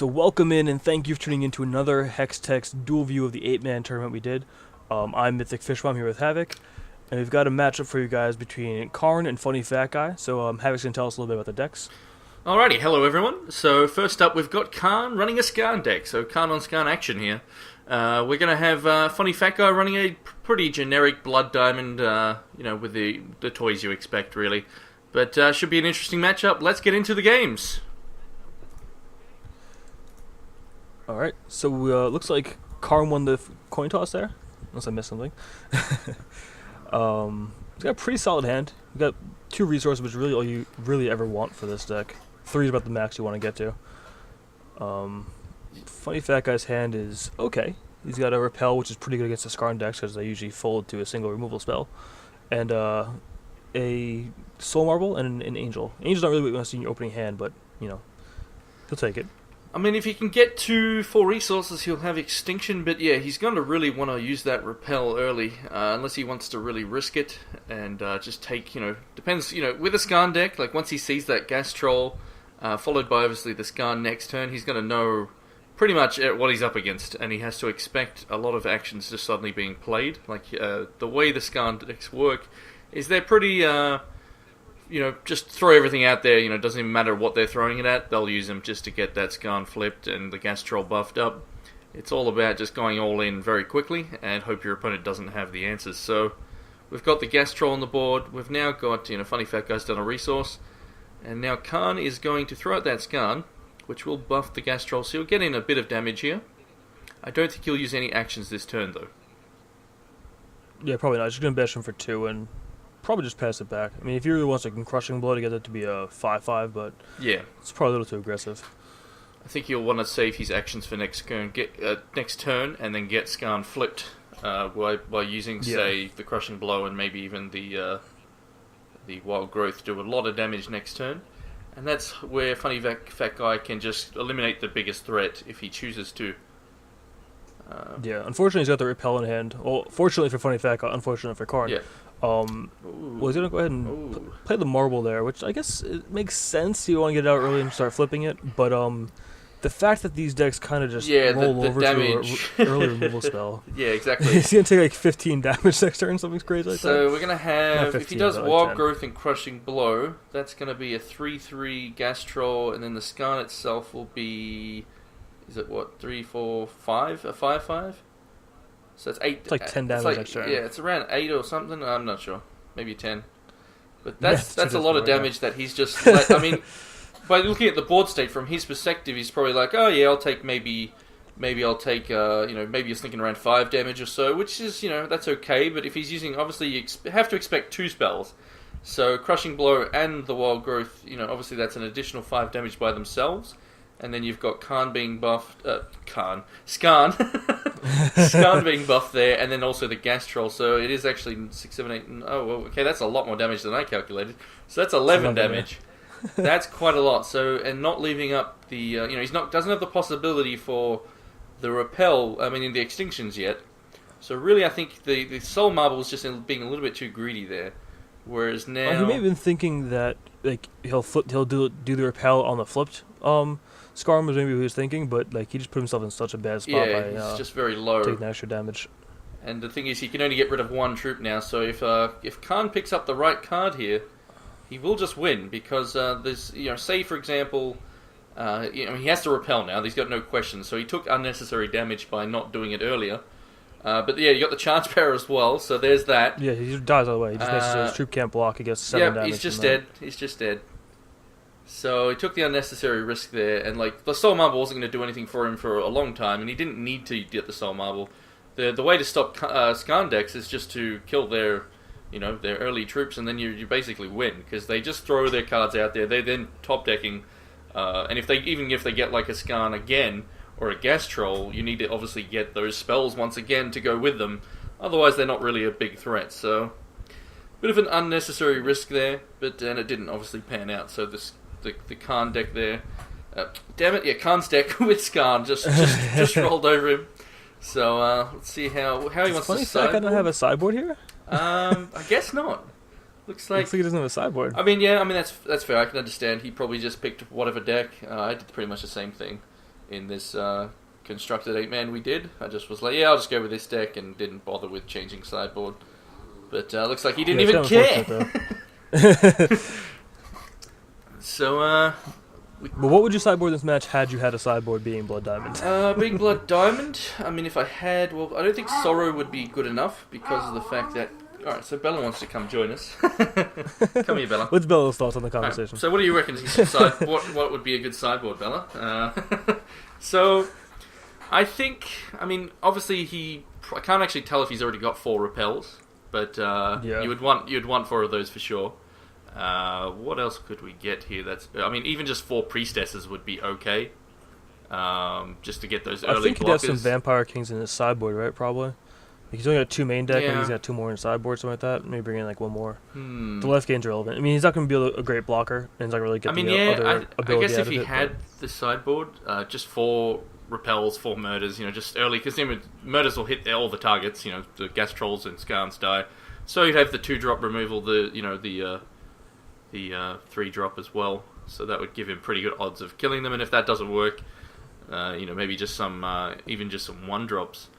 So welcome in and thank you for tuning in to another Hextechs dual view of the 8-man tournament we did. I'm Mythic Fishbomb here with Havoc, and we've got a matchup for you guys between Karn and FunnyFatGuy. So Havoc's going to tell us a little bit about the decks. Alrighty, hello everyone. So first up we've got Karn running a Skarn deck, so Karn on Skarn action here. We're going to have FunnyFatGuy running a pretty generic Blood Diamond, with the toys you expect really. But should be an interesting matchup. Let's get into the games. Alright, so looks like Karn won the coin toss there, unless I missed something. He's got a pretty solid hand. He's got 2 resources, which is really all you really ever want for this deck. 3 is about the max you want to get to. FunnyFatGuy's hand is okay. He's got a Repel, which is pretty good against the Skarn decks because they usually fold to a single removal spell. And a Soul Marble and an Angel. Angel's not really what you want to see in your opening hand, but, he'll take it. I mean, if he can get to 4 resources, he'll have Extinction, but yeah, he's going to really want to use that Repel early, unless he wants to really risk it, and just take, depends, with a Skarn deck, like once he sees that Gas Troll, followed by obviously the Skarn next turn, he's going to know pretty much what he's up against, and he has to expect a lot of actions just suddenly being played. Like, the way the Skarn decks work is they're pretty, just throw everything out there, doesn't even matter what they're throwing it at, they'll use them just to get that Skarn flipped and the Gas Troll buffed up. It's all about just going all in very quickly and hope your opponent doesn't have the answers. So, we've got the Gas Troll on the board, we've now got, FunnyFatGuy's done a resource, and now Karn is going to throw out that Skarn, which will buff the Gas Troll, so you'll get in a bit of damage here. I don't think he'll use any actions this turn, though. Yeah, probably not. He's just going to bash him for 2 and probably just pass it back. I mean, if he really wants a Crushing Blow to get it to be a 5/5, but yeah, it's probably a little too aggressive. I think he'll want to save his actions for next turn, next turn, and then get Skarn flipped by using, say, the Crushing Blow and maybe even the Wild Growth do a lot of damage next turn. And that's where FunnyFatGuy can just eliminate the biggest threat if he chooses to. Yeah, unfortunately he's got the Repel in hand. Well, fortunately for FunnyFatGuy, unfortunately for Karn. Yeah. Well, he's going to go ahead and play the Marble there, which I guess it makes sense. You want to get it out early and start flipping it, but the fact that these decks kind of just roll over damage. to an early removal spell. Yeah, exactly. He's going to take like 15 damage next turn, something crazy like that. So we're going to have, 15, if he does like Wild 10. Growth and Crushing Blow, that's going to be a 3/3 Gas Troll, and then the Skarn itself will be, is it what, 3, 4, 5? A 5/5? So it's 8. It's like 10 damage next turn. Yeah, it's around 8 or something, I'm not sure. Maybe 10. But that's a lot of damage that he's just, I mean, by looking at the board state from his perspective, he's probably like, oh yeah, I'll take maybe I'll take, maybe he's thinking around 5 damage or so, which is, that's okay, but if he's using, obviously you have to expect 2 spells. So Crushing Blow and the Wild Growth, obviously that's an additional 5 damage by themselves. And then you've got Karn being buffed, Skarn. Skarn being buffed there, and then also the Gas Troll, so it is actually 6, 7, 8, okay, that's a lot more damage than I calculated. So that's 11 damage. That's quite a lot, so, and not leaving up the, doesn't have the possibility for the Repel, in the Extinctions yet. So really I think the Soul Marble was just being a little bit too greedy there. Whereas now... he may have been thinking that, like, he'll do the Repel on the flipped, Skarn was maybe what he was thinking, but like he just put himself in such a bad spot by he's just very low, taking extra damage. And the thing is, he can only get rid of 1 troop now. So if Karn picks up the right card here, he will just win because there's say for example, he has to repel now. He's got no question. So he took unnecessary damage by not doing it earlier. But yeah, you got the Charge Bearer as well. So there's that. Yeah, he just dies all the way. He just messes his troop can't block. He gets 7 damage. Yeah, he's just dead. He's just dead. So he took the unnecessary risk there, and like the Soul Marble wasn't going to do anything for him for a long time, and he didn't need to get the Soul Marble. The way to stop Skarn decks is just to kill their early troops, and then you basically win because they just throw their cards out there. They're then top decking, and if they get like a Skarn again or a Gas Troll, you need to obviously get those spells once again to go with them. Otherwise, they're not really a big threat. So bit of an unnecessary risk there, but and it didn't obviously pan out. So the Karn deck there. Damn it, yeah, Karn's deck with Skarn just rolled over him. So let's see how he wants to sideboard. I don't have a sideboard here? I guess not. Looks like he doesn't have a sideboard. That's fair. I can understand. He probably just picked whatever deck. I did pretty much the same thing. in this constructed 8-man we did. I just was like, yeah, I'll just go with this deck and didn't bother with changing sideboard. But looks like he didn't even care. So, but what would you sideboard this match had you had a sideboard being Blood Diamond? being Blood Diamond, I mean, if I had... Well, I don't think Sorrow would be good enough because of the fact that... Alright, so Bella wants to come join us. Come here, Bella. What's Bella's thoughts on the conversation? Right, so what do you reckon? What would be a good sideboard, Bella? So, I think... I mean, obviously I can't actually tell if he's already got 4 repels, but you'd want 4 of those for sure. What else could we get here? I mean, even just 4 priestesses would be okay. Just to get those early blockers. I think he has some Vampire Kings in his sideboard, right? Probably. He's only got 2 main deck, and he's got 2 more in sideboard, something like that. Maybe bring in like 1 more. The left game's relevant. I mean, he's not going to be a great blocker, and he's not really get other ability. I guess if he had the sideboard, just 4 repels, 4 murders, just early, because murders will hit all the targets. The gas trolls and Skarns die, so you'd have the 2-drop removal, the 3-drop as well. So that would give him pretty good odds of killing them. And if that doesn't work, maybe just some 1-drops.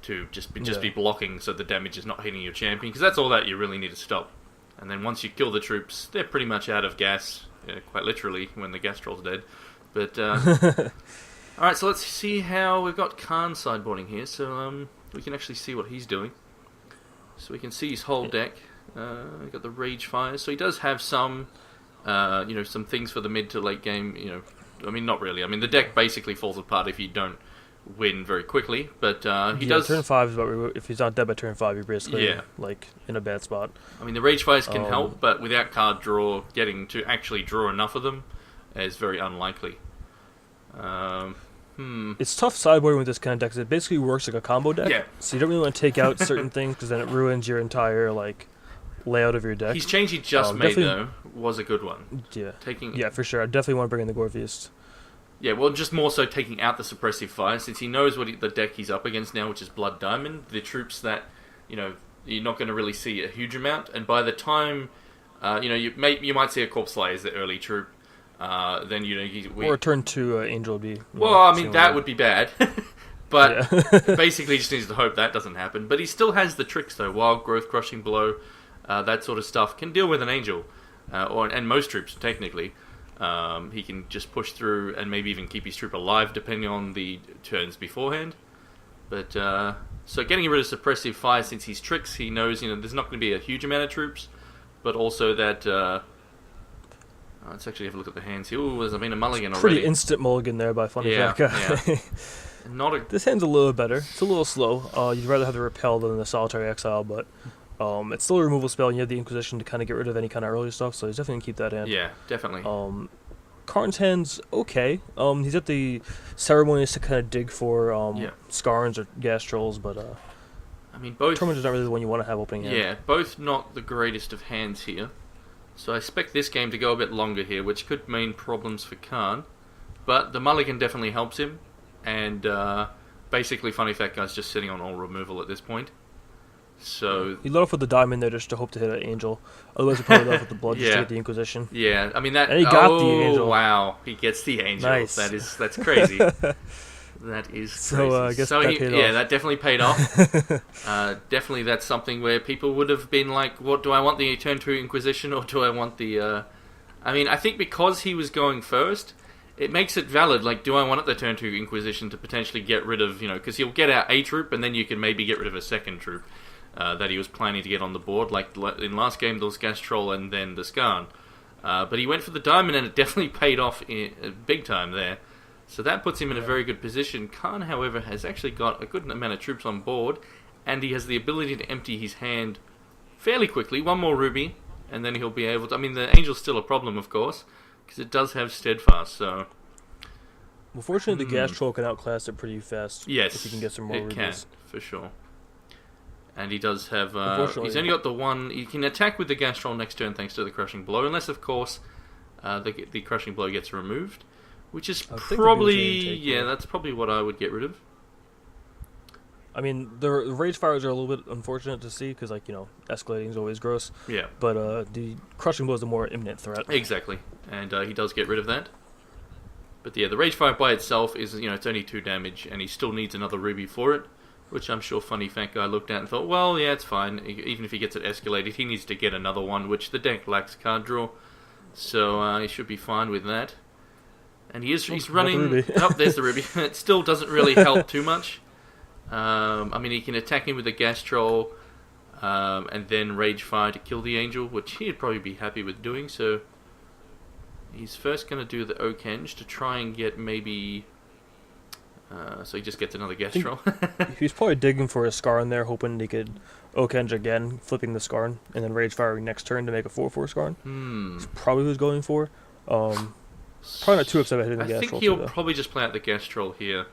To just be blocking so the damage is not hitting your champion, because that's all that you really need to stop. And then once you kill the troops, they're pretty much out of gas, quite literally, when the gas troll's dead. But alright, so let's see how we've got Karn sideboarding here, so we can actually see what he's doing. So we can see his whole deck. We've got the Rage Fires, so he does have some some things for the mid to late game. I mean, not really. I mean, the deck basically falls apart if you don't win very quickly, but he does. Turn 5 is about if he's not dead by turn 5, you're basically like in a bad spot. I mean, the Rage Fires can help, but without card draw, getting to actually draw enough of them is very unlikely. It's tough sideboarding with this kind of deck, because it basically works like a combo deck. Yeah. So you don't really want to take out certain things, because then it ruins your entire layout of your deck. His change he just made though was a good one. Yeah, for sure. I definitely want to bring in the Gorfeast. Yeah, well, just more so taking out the suppressive fire, since he knows the deck he's up against now, which is Blood Diamond. The troops that, you're not going to really see a huge amount, and by the time, you might see a Corpse Slayer as the early troop, then, or a turn 2 Angel would be... Well, I mean, that would be bad, but basically just needs to hope that doesn't happen. But he still has the tricks, though. Wild Growth, Crushing Blow, that sort of stuff can deal with an Angel, and most troops, technically. He can just push through and maybe even keep his troop alive depending on the turns beforehand. But so getting rid of suppressive fire, since he's tricks, he knows there's not going to be a huge amount of troops, but also that let's actually have a look at the hands here. Ooh, there's been a mulligan already. Pretty instant mulligan there by FunnyFatGuy. This hand's a little better. It's a little slow. You'd rather have the Repel than the Solitary Exile, but it's still a removal spell, and you have the Inquisition to kind of get rid of any kind of early stuff, so he's definitely going to keep that hand. Yeah, definitely. Karn's hand's okay. He's got the Ceremonies to kind of dig for Skarns or Gas Trolls, but I mean, both... Torment is not really the one you want to have opening hand. Yeah, both not the greatest of hands here. So I expect this game to go a bit longer here, which could mean problems for Karn. But the mulligan definitely helps him, and basically FunnyFatGuy's just sitting on all removal at this point. So he load off with the diamond there just to hope to hit an angel. Otherwise, he probably load off with the blood just to get the Inquisition. Yeah, I mean that. And he got the angel. Wow, he gets the angel. Nice. That's crazy. That is crazy. So I guess that paid off. Yeah, that definitely paid off. Definitely, that's something where people would have been like, "What do I want, the turn 2 Inquisition, or do I want the?" I mean, I think because he was going first, it makes it valid. Like, do I want the turn 2 Inquisition to potentially get rid of, because he'll get out a troop, and then you can maybe get rid of a second troop that he was planning to get on the board. Like in last game, there was Gas Troll and then the Skarn. But he went for the diamond, and it definitely paid off big time there. So that puts him in a very good position. Karn, however, has actually got a good amount of troops on board, and he has the ability to empty his hand fairly quickly. One more ruby, and then he'll be able to... I mean, the angel's still a problem, of course, because it does have steadfast, so... Well, fortunately, the Gas Troll can outclass it pretty fast. Yes, if you can get some more rubies. Can, for sure. And he does have... he's only got the one... He can attack with the Gas Troll next turn thanks to the Crushing Blow, unless, of course, the Crushing Blow gets removed. Which is probably... Yeah, that's probably what I would get rid of. I mean, the Rage Fires are a little bit unfortunate to see, because, like, escalating is always gross. Yeah. But the Crushing Blow is the more imminent threat. Exactly. And he does get rid of that. But yeah, the Rage Fire by itself is, it's only 2 damage, and he still needs another ruby for it, which I'm sure FunnyFatGuy looked at and thought, well, yeah, it's fine. Even if he gets it escalated, he needs to get another one, which the deck lacks card draw, so he should be fine with that. And he's running. Oh, there's the ruby. It still doesn't really help too much. I mean, he can attack him with a gas troll, and then Rage Fire to kill the angel, which he'd probably be happy with doing. So he's first going to do the Okenge to try and get maybe. So he just gets another gas troll. He's probably digging for a Skarn there, hoping he could Okenge again, flipping the Skarn, and then Rage Firing next turn to make a 4/4 Skarn. That's probably what he's going for. Probably not too upset about hitting the gas troll. I think he'll probably just play out the gas troll here,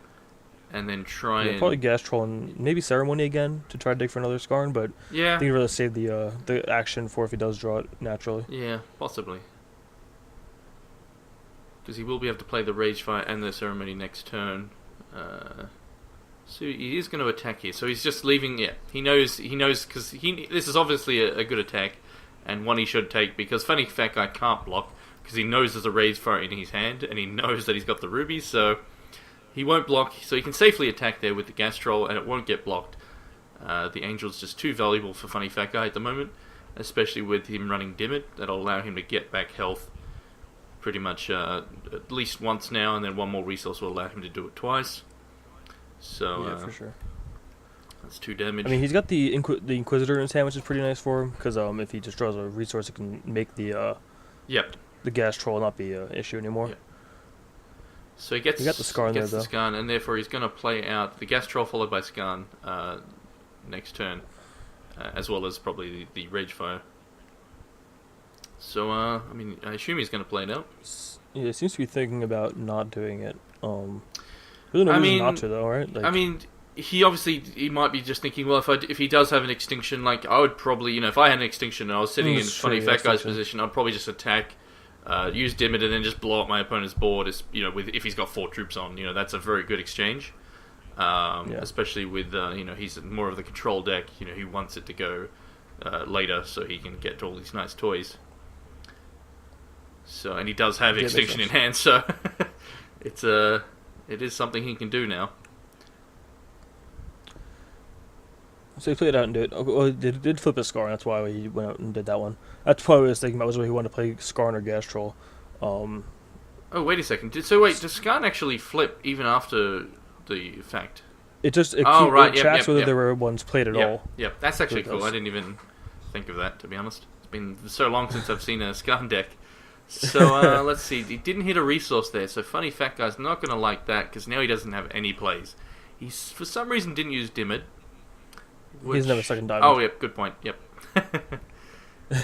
and then try and probably gas troll and maybe Ceremony again to try to dig for another Skarn. But yeah, I think he'd rather save the action for if he does draw it naturally. Yeah, possibly. Because he will be able to play the Rage Fire and the Ceremony next turn. So he is going to attack here. So he's just leaving. Yeah, he knows because this is obviously a good attack, and one he should take because FunnyFatGuy can't block because he knows there's a Rage Fire in his hand, and he knows that he's got the rubies, so he won't block. So he can safely attack there with the gas troll, and it won't get blocked. The Angel's just too valuable for FunnyFatGuy at the moment, especially with him running Dimit. That'll allow him to get back health pretty much at least once now, and then one more resource will allow him to do it twice. So yeah, for sure. That's 2 damage. I mean, he's got the Inquisitor in his hand, which is pretty nice for him, because if he just draws a resource, it can make the gas troll not be an issue anymore. Yep. So he got the Skarn there, though. Skarn, and therefore he's going to play out the gas troll followed by Skarn next turn, as well as probably the Rage Fire. So, I mean, I assume he's going to play it out. Yeah, he seems to be thinking about not doing it. There's no reason not to, though, right? I mean, he might be just thinking, well, if he does have an extinction, like, I would probably, if I had an extinction and I was sitting in FunnyFatGuy's position, I'd probably just attack, use Dimit, and then just blow up my opponent's board, if he's got 4 troops on. That's a very good exchange. Especially with, he's more of the control deck, he wants it to go later so he can get to all these nice toys. So, and he does have extinction in hand, so it is something he can do now. So he played it out and did it. Well, he did flip his Skarn, that's why he went out and did that one. That's probably what I was thinking about, was whether he wanted to play Skarn or Gas Troll. Oh, wait a second. Does Skarn actually flip even after the fact? It checks whether there were ones played at all. Yep, that's actually cool. I didn't even think of that, to be honest. It's been so long since I've seen a Skarn deck. So, let's see. He didn't hit a resource there, so FunnyFatGuy's not going to like that, because now he doesn't have any plays. He, for some reason, didn't use Dimit. He doesn't have a second diamond. Oh, yep, good point. Yep.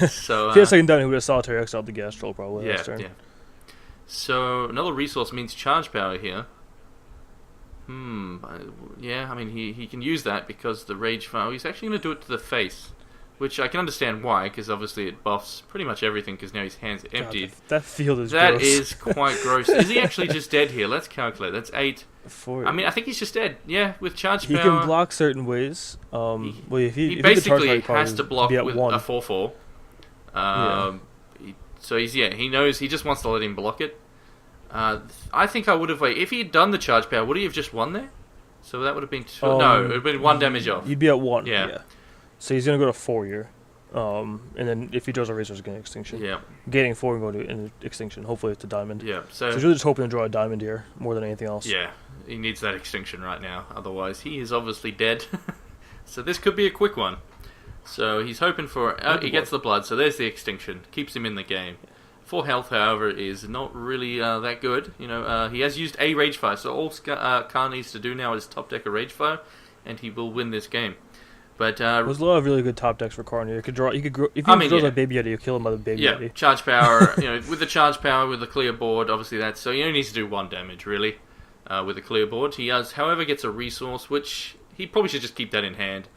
So, if he had a second diamond, he would have solitary exiled the Gas Troll, probably, last turn. Yeah. So, another resource means charge power here. Yeah, I mean, he can use that because the Rage Fire... he's actually going to do it to the face. Which I can understand why, because obviously it buffs pretty much everything, because now his hand's emptied. God, that field is gross. That is quite gross. Is he actually just dead here? Let's calculate. That's 8. 4. I mean, I think he's just dead. Yeah, with charge power. He can block certain ways. He basically has to block with 1. a 4/4. So he knows, he just wants to let him block it. I think I would have waited. If he had done the charge power, would he have just won there? So that would have been 2. No, it would have been 1 damage off. You'd be at 1. Yeah. So he's going to go to 4 here. And then if he draws a resource, get an extinction. Yeah. Gaining 4 and go to an extinction. Hopefully it's a diamond. Yeah. So he's really just hoping to draw a diamond here more than anything else. Yeah. He needs that extinction right now. Otherwise, he is obviously dead. So this could be a quick one. So he's hoping for... he gets the blood, so there's the extinction. Keeps him in the game. 4 health, however, is not really that good. He has used a Rage Fire, so all Karn needs to do now is top deck a Rage Fire, and he will win this game. But there's a lot of really good top decks for Karn. You could draw. If he draws a Baby Yeti, you kill him by the Baby Yeti. Yeah, charge power. With the charge power, with the clear board, obviously that's so. He only needs to do 1 damage really, with a clear board. He however, gets a resource, which he probably should just keep that in hand.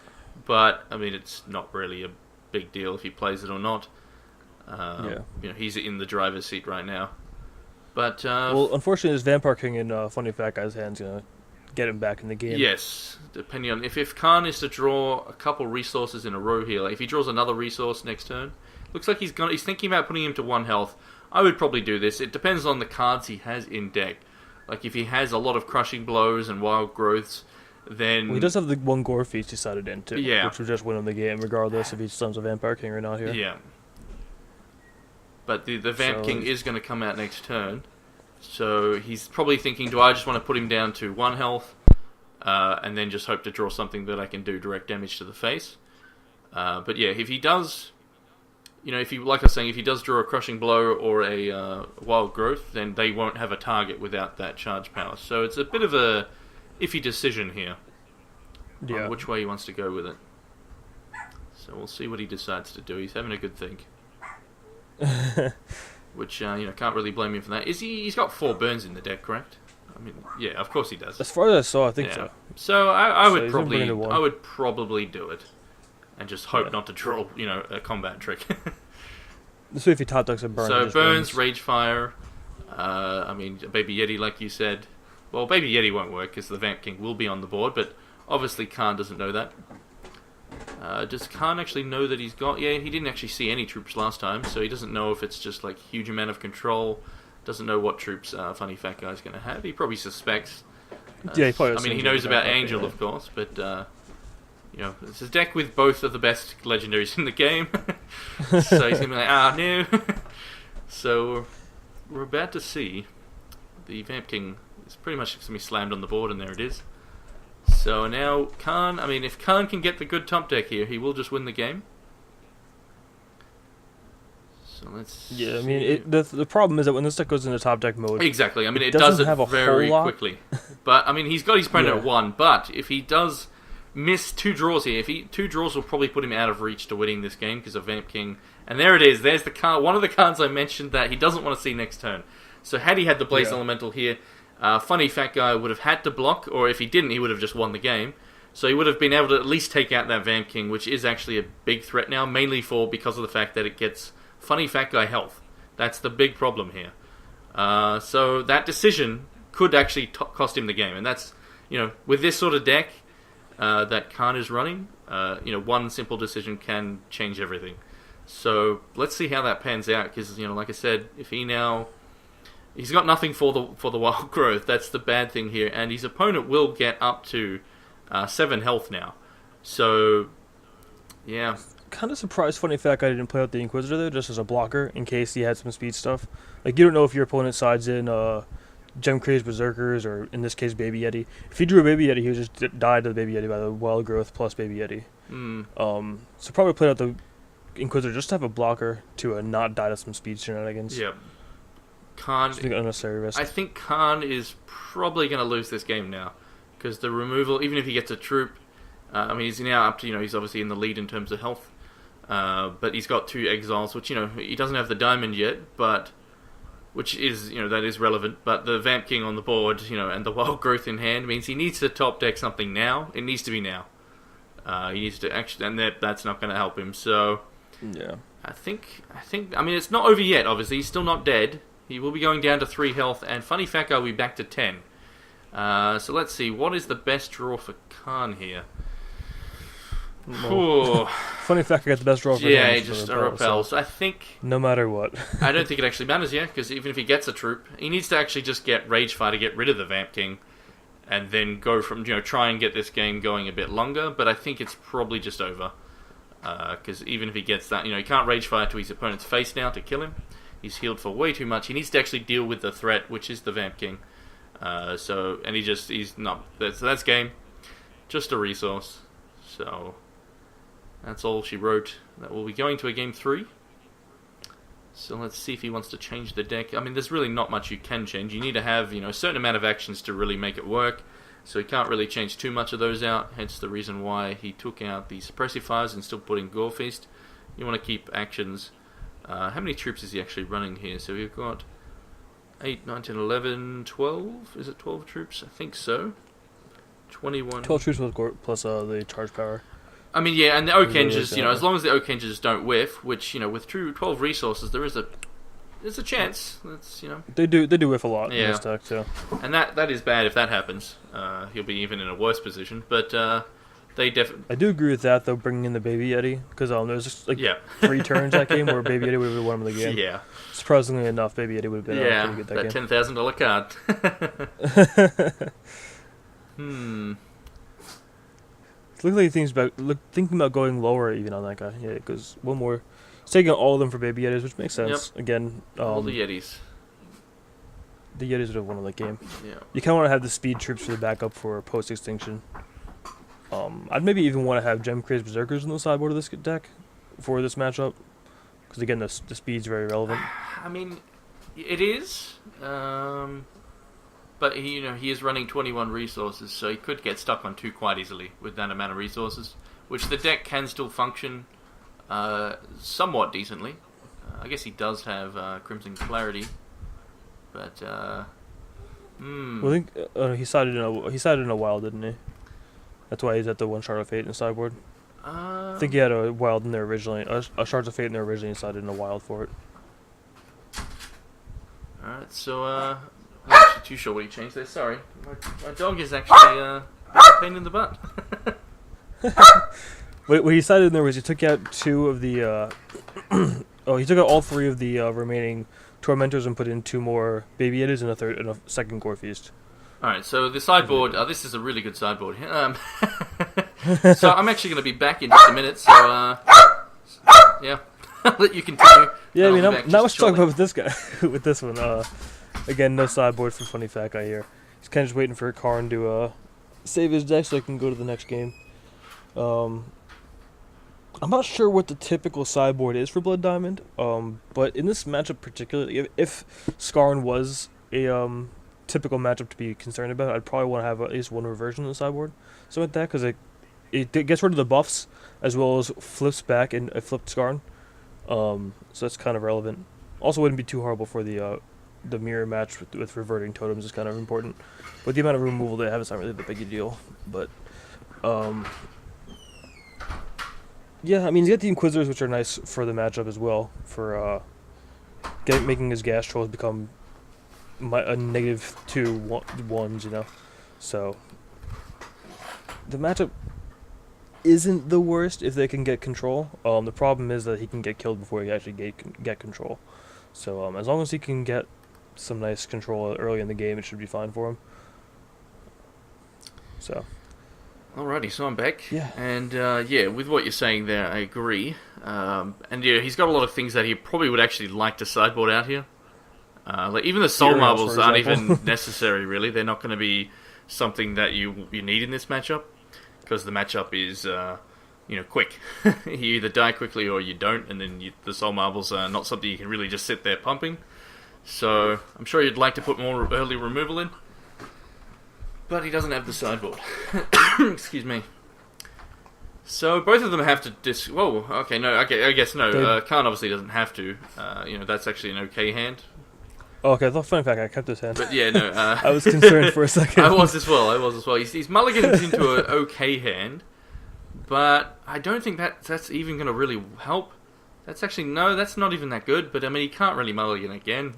But I mean, it's not really a big deal if he plays it or not. He's in the driver's seat right now. But well, unfortunately, this Vampire King in FunnyFatGuy's hand's gonna get him back in the game. Yes, depending on if Karn is to draw a couple resources in a row here. Like if he draws another resource next turn, looks like he's thinking about putting him to 1 health. I would probably do this. It depends on the cards he has in deck. Like, if he has a lot of crushing blows and wild growths, then... Well, he does have the one gore feast decided into, Yeah. which would just win him the game, regardless if he summons a Vampire King or not here. Yeah. But the Vamp King is going to come out next turn, so he's probably thinking, do I just want to put him down to 1 health, and then just hope to draw something that I can do direct damage to the face? But yeah, if he does... if like I was saying, if he does draw a Crushing Blow or a Wild Growth, then they won't have a target without that charge power. So it's a bit of a iffy decision here on which way he wants to go with it. So we'll see what he decides to do. He's having a good think. Which, can't really blame him for that. He's got 4 burns in the deck, correct? I mean, yeah, of course he does. As far as I saw, I think so. So I So would he's gonna bring it to 1. I would probably do it. And just hope not to draw, a combat trick. Let's see if he top decks a burn. So burns, Rage Fire. Baby Yeti, like you said. Well, Baby Yeti won't work because the Vamp King will be on the board, but obviously Karn doesn't know that. Does Karn actually know that he's got... Yeah, he didn't actually see any troops last time, so he doesn't know if it's just like huge amount of control. Doesn't know what troops FunnyFatGuy is going to have. He probably suspects. Yeah, he probably he knows about Angel, of course, but... it's a deck with both of the best legendaries in the game. So he's going to be like, no. So we're about to see the Vamp King is pretty much going to be slammed on the board, and there it is. So now Karn, if Karn can get the good top deck here, he will just win the game. So let's... Yeah, the problem is that when this deck goes into top deck mode... Exactly, it does it very quickly. But, he's got his opponent at 1, but if he does... miss 2 draws here. 2 draws will probably put him out of reach to winning this game because of Vamp King. And there it is. There's the card. One of the cards I mentioned that he doesn't want to see next turn. So had he had the Blaze Elemental here, FunnyFatGuy would have had to block, or if he didn't, he would have just won the game. So he would have been able to at least take out that Vamp King, which is actually a big threat now, mainly because of the fact that it gets FunnyFatGuy health. That's the big problem here. So that decision could actually cost him the game. And that's, with this sort of deck... that Karn is running, one simple decision can change everything. So let's see how that pans out. Because like I said, if he's got nothing for the wild growth. That's the bad thing here, and his opponent will get up to 7 health now. So yeah, kind of surprised FunnyFatGuy didn't play out the Inquisitor there just as a blocker in case he had some speed stuff. Like you don't know if your opponent sides in Gem Craze Berserkers, or in this case Baby Yeti. If he drew a Baby Yeti, he would just die to the Baby Yeti by the Wild Growth plus Baby Yeti. So probably played out the Inquisitor just to have a blocker to not die to some speed shenanigans. Yeah. Karn, just unnecessary risk. I think Karn is probably going to lose this game now because the removal, even if he gets a troop, he's now up to he's obviously in the lead in terms of health, but he's got 2 exiles, which he doesn't have the diamond yet, but. Which is, that is relevant, but the Vamp King on the board, and the Wild Growth in hand means he needs to top deck something now. It needs to be now. He needs to actually, and that's not going to help him. So, yeah, I think, it's not over yet. Obviously, he's still not dead. He will be going down to 3 health, and FunnyFatGuy will be back to 10. So let's see, what is the best draw for Karn here? FunnyFatGuy got the best draw for him. Yeah, just a repel. So I think... No matter what. I don't think it actually matters, because even if he gets a troop, he needs to actually just get Rage Fire to get rid of the Vamp King, and then go from, try and get this game going a bit longer, but I think it's probably just over. Because even if he gets that, he can't Rage Fire to his opponent's face now to kill him. He's healed for way too much. He needs to actually deal with the threat, which is the Vamp King. He's not... That's game. Just a resource. So... That's all she wrote. That will be going to a game 3. So let's see if he wants to change the deck. There's really not much you can change. You need to have, a certain amount of actions to really make it work. So he can't really change too much of those out. Hence the reason why he took out the Suppressive Fires and still put in Gore Feast. You want to keep actions. How many troops is he actually running here? So we've got 8, 9, 10, 11, 12. Is it 12 troops? I think so. 21. 12 troops plus the charge power. And the Oak Engines, as long as the Oak Engines don't whiff, which, with 12 resources, there's a chance. That's, They do whiff a lot in this deck, too. And that is bad if that happens. He'll be even in a worse position. But, They definitely. I do agree with that though, bringing in the Baby Yeti, because there's just like Yeah. 3 turns that game where Baby Yeti would have won him the game. Yeah. Surprisingly enough, Baby Yeti would have been Yeah. pretty good That game. $10,000 card. It looks like thinking about going lower even on that guy. Yeah, because one more. It's taking all of them for Baby Yetis, which makes sense. Yep. Again, All the Yetis. the Yetis would have won the game. Yeah. You kind of want to have the speed troops for the backup for post-extinction. I'd maybe even want to have Gem Crazed Berserkers in the sideboard of this deck for this matchup. Because again, the speed's very relevant. I mean, it is. But he is running 21 resources, so he could get stuck on 2 quite easily with that amount of resources, which the deck can still function somewhat decently. I guess he does have Crimson Clarity, but Well, I think he sided in a wild, didn't he? That's why he's at the 1 Shard of Fate in the sideboard. I think he had a wild in there originally, a Shards of Fate in there originally, and sided in a wild for it. Alright, so I'm not actually too sure what he changed there. Sorry, my dog is actually a pain in the butt. What he sided in there was he took out 2 of the. He took out all 3 of the remaining Tormentors and put in 2 more Baby Yetis and a second Gore Feast. Alright, so the sideboard, this is a really good sideboard. So I'm actually going to be back in just a minute, so yeah, I'll let you continue. Yeah, I mean, I'll be back not much just to talk shortly. about with this guy, with this one. Again, no sideboard for FunnyFatGuy here. He's kind of just waiting for Karn to save his deck so he can go to the next game. I'm not sure what the typical sideboard is for Blood Diamond, but in this matchup particularly, if Skarn was a typical matchup to be concerned about, I'd probably want to have at least 1 reversion in the sideboard. So with that, because it gets rid of the buffs as well as flips back and a flipped Skarn. So that's kind of relevant. Also, wouldn't be too horrible for the mirror match with reverting totems is kind of important. But the amount of removal they have is not really that big a deal. But yeah, I mean, he's got the Inquisitors, which are nice for the matchup as well, for making his gas trolls become a -2 ones, So the matchup isn't the worst if they can get control. The problem is that he can get killed before he actually get control. So as long as he can get some nice control early in the game, it should be fine for him. So. Alrighty, so I'm back. Yeah. And with what you're saying there, I agree. And yeah, he's got a lot of things that he probably would actually like to sideboard out here. Like even the soul Heroes, marbles for aren't example. even necessary, really. They're not going to be something that you need in this matchup, because the matchup is quick. You either die quickly or you don't, and then the soul marbles are not something you can really just sit there pumping. So I'm sure you'd like to put more early removal in, but he doesn't have the sideboard. Excuse me. So both of them have to Whoa. Okay. No. Okay. I guess no. Karn obviously doesn't have to. That's actually an okay hand. Oh, okay, I thought FunnyFatGuy kept his hand. But yeah, no. I was concerned for a second. I was as well. He's mulliganing into an okay hand, but I don't think that's even going to really help. That's not even that good. But I mean, he can't really mulligan again.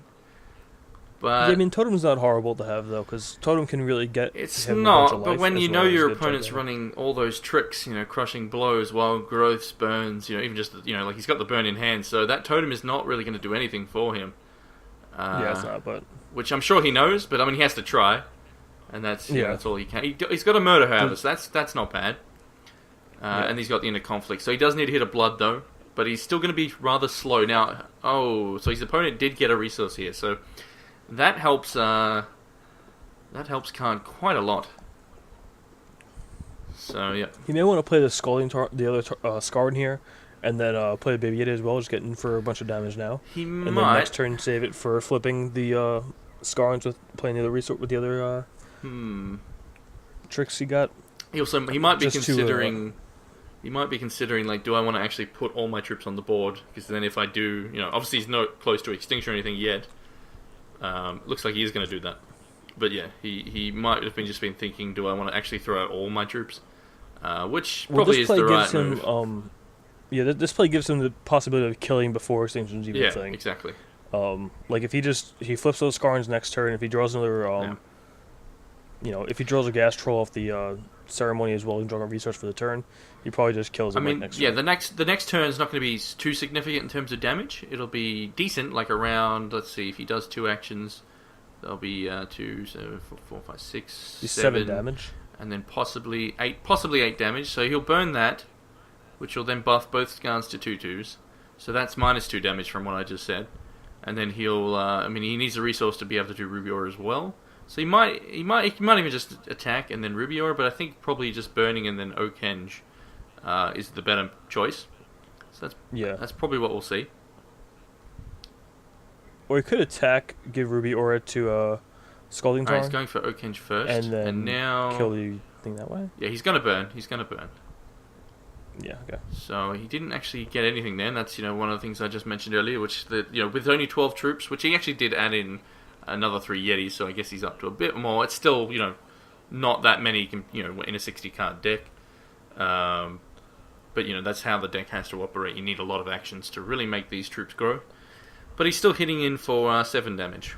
But Yeah, I mean, Totem's not horrible to have, though, because Totem can really get it's him a bunch of not. But life when as you well know as your get opponent's jumped in. running all those tricks, crushing blows, wild growths, burns, even just like he's got the burn in hand, so that Totem is not really going to do anything for him. Yeah, it's not, but... Which I'm sure he knows, but I mean he has to try, and that's that's all he can. He's got a Murder Harvest. That's not bad. And he's got the Inner Conflict, so he does need to hit a Blood though, but he's still going to be rather slow now. Oh, so his opponent did get a resource here, so that helps. That helps Karn quite a lot. So yeah, He may want to play the the other Skarn here, and then play Baby Yeti as well, just getting for a bunch of damage now. he And then might. next turn save it for flipping the Skarns with playing the other resource with the other tricks he got. He might be Just to, considering. He might be considering, like, do I want to actually put all my troops on the board? Because then if I do, obviously he's not close to extinction or anything yet. Looks like he is going to do that. But yeah, he might have just been thinking, do I want to actually throw out all my troops? Which probably is the right move. This play gives him the possibility of killing before extinction's even a thing. Yeah, exactly. Like if he flips those Skarns next turn, if he draws another, if he draws a gas troll off the ceremony as well and drawing a resource for the turn, he probably just kills I him mean, next yeah, turn. the next turn is not going to be too significant in terms of damage. It'll be decent, like around. Let's see, if he does 2 actions, there'll be 2, 7, 4, 5, 6, He's 7 damage. and then possibly 8 damage. So he'll burn that, which will then buff both Skarns to 2/2s. So that's -2 damage from what I just said. And then he'll, I mean, he needs a resource to be able to do Rubior as well. So he might even just attack and then Rubior, but I think probably just burning and then Okenge is the better choice. So that's probably what we'll see. Or he could attack, give Ruby Aura to Scalding Tarn. Alright, he's going for Okenge first, and then now kill the thing that way. Yeah, he's gonna burn. Yeah, okay. So he didn't actually get anything then. That's one of the things I just mentioned earlier, which with only 12 troops, which he actually did add in another 3 Yetis, so I guess he's up to a bit more. It's still not that many in a 60 card deck. But that's how the deck has to operate. You need a lot of actions to really make these troops grow. But he's still hitting in for 7 damage.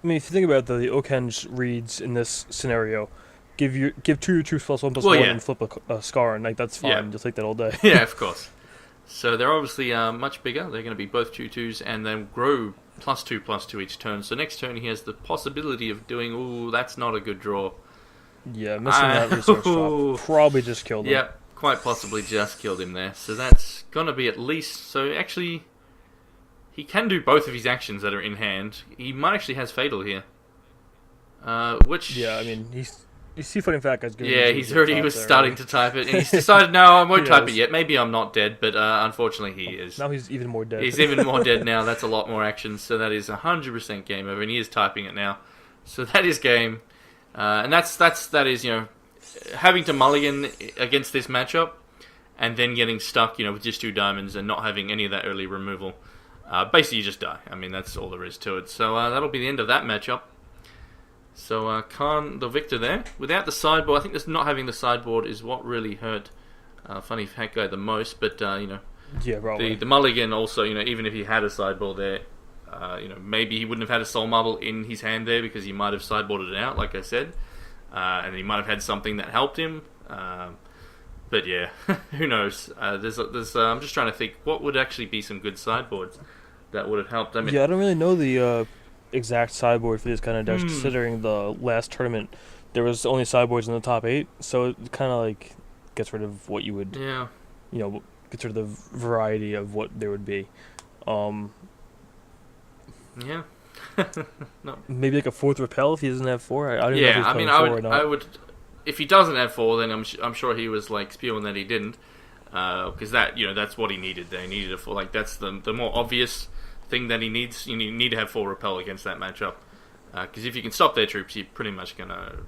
I mean, if you think about the Okenge reads in this scenario, give 2 troops +1/+1 yeah. and flip a Scar, and that's fine. Yeah. You'll take that all day. Yeah, of course. So they're obviously much bigger. They're going to be both 2/2s, and then grow +2/+2 each turn. So next turn he has the possibility of doing, ooh, that's not a good draw. Yeah, missing that resource drop probably just killed him. Yep, quite possibly just killed him there. So that's going to be at least... So actually, he can do both of his actions that are in hand. He might actually has Fatal here. Which... Yeah, I mean, you see FunnyFatGuy's giving yeah, he's already was starting to type it, and he's decided, no, I won't type it yet. Maybe I'm not dead, but unfortunately he is. Now he's even more dead. He's even more dead now. That's a lot more actions, so that is 100% game over, and he is typing it now. So that is game, and that is having to mulligan against this matchup, and then getting stuck with just 2 diamonds and not having any of that early removal. Basically, you just die. I mean, that's all there is to it. So that'll be the end of that matchup. So Karn, the victor there. Without the sideboard, I think just not having the sideboard is what really hurt FunnyFatGuy the most. But yeah, probably. the mulligan also, even if he had a sideboard there, maybe he wouldn't have had a soul marble in his hand there because he might have sideboarded it out, like I said, and he might have had something that helped him. But yeah, who knows? I'm just trying to think what would actually be some good sideboards that would have helped. I mean, yeah, I don't really know the exact sideboard for this kind of decks, considering the last tournament there was only sideboards in the top 8, so it kind of like gets rid of what you would, gets rid of the variety of what there would be. Yeah. No. Maybe like a 4th repel if he doesn't have 4. I don't know if he's playing 4 or not. I would. If he doesn't have 4, then I'm sure he was like spewing that he didn't, because that's what he needed. They needed a 4. Like that's the more obvious thing that he needs. You need to have 4 repel against that matchup, because if you can stop their troops, you're pretty much gonna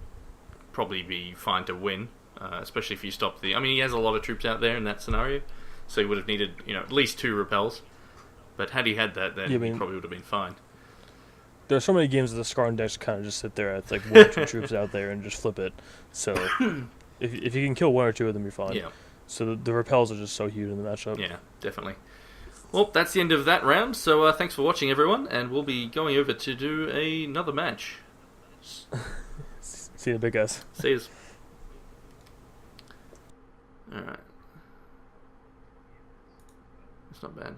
probably be fine to win. Especially if you stop the. I mean, he has a lot of troops out there in that scenario, so he would have needed at least 2 repels. But had he had that, then he probably would have been fine. There are so many games that the Skarn decks kind of just sit there at like 1 or 2 troops out there and just flip it. So if you can kill 1 or 2 of them, you're fine. Yeah. So the repels are just so huge in the matchup. Yeah, definitely. Well, that's the end of that round. So thanks for watching, everyone, and we'll be going over to do another match. See you, big guys. See yous. All right. That's not bad.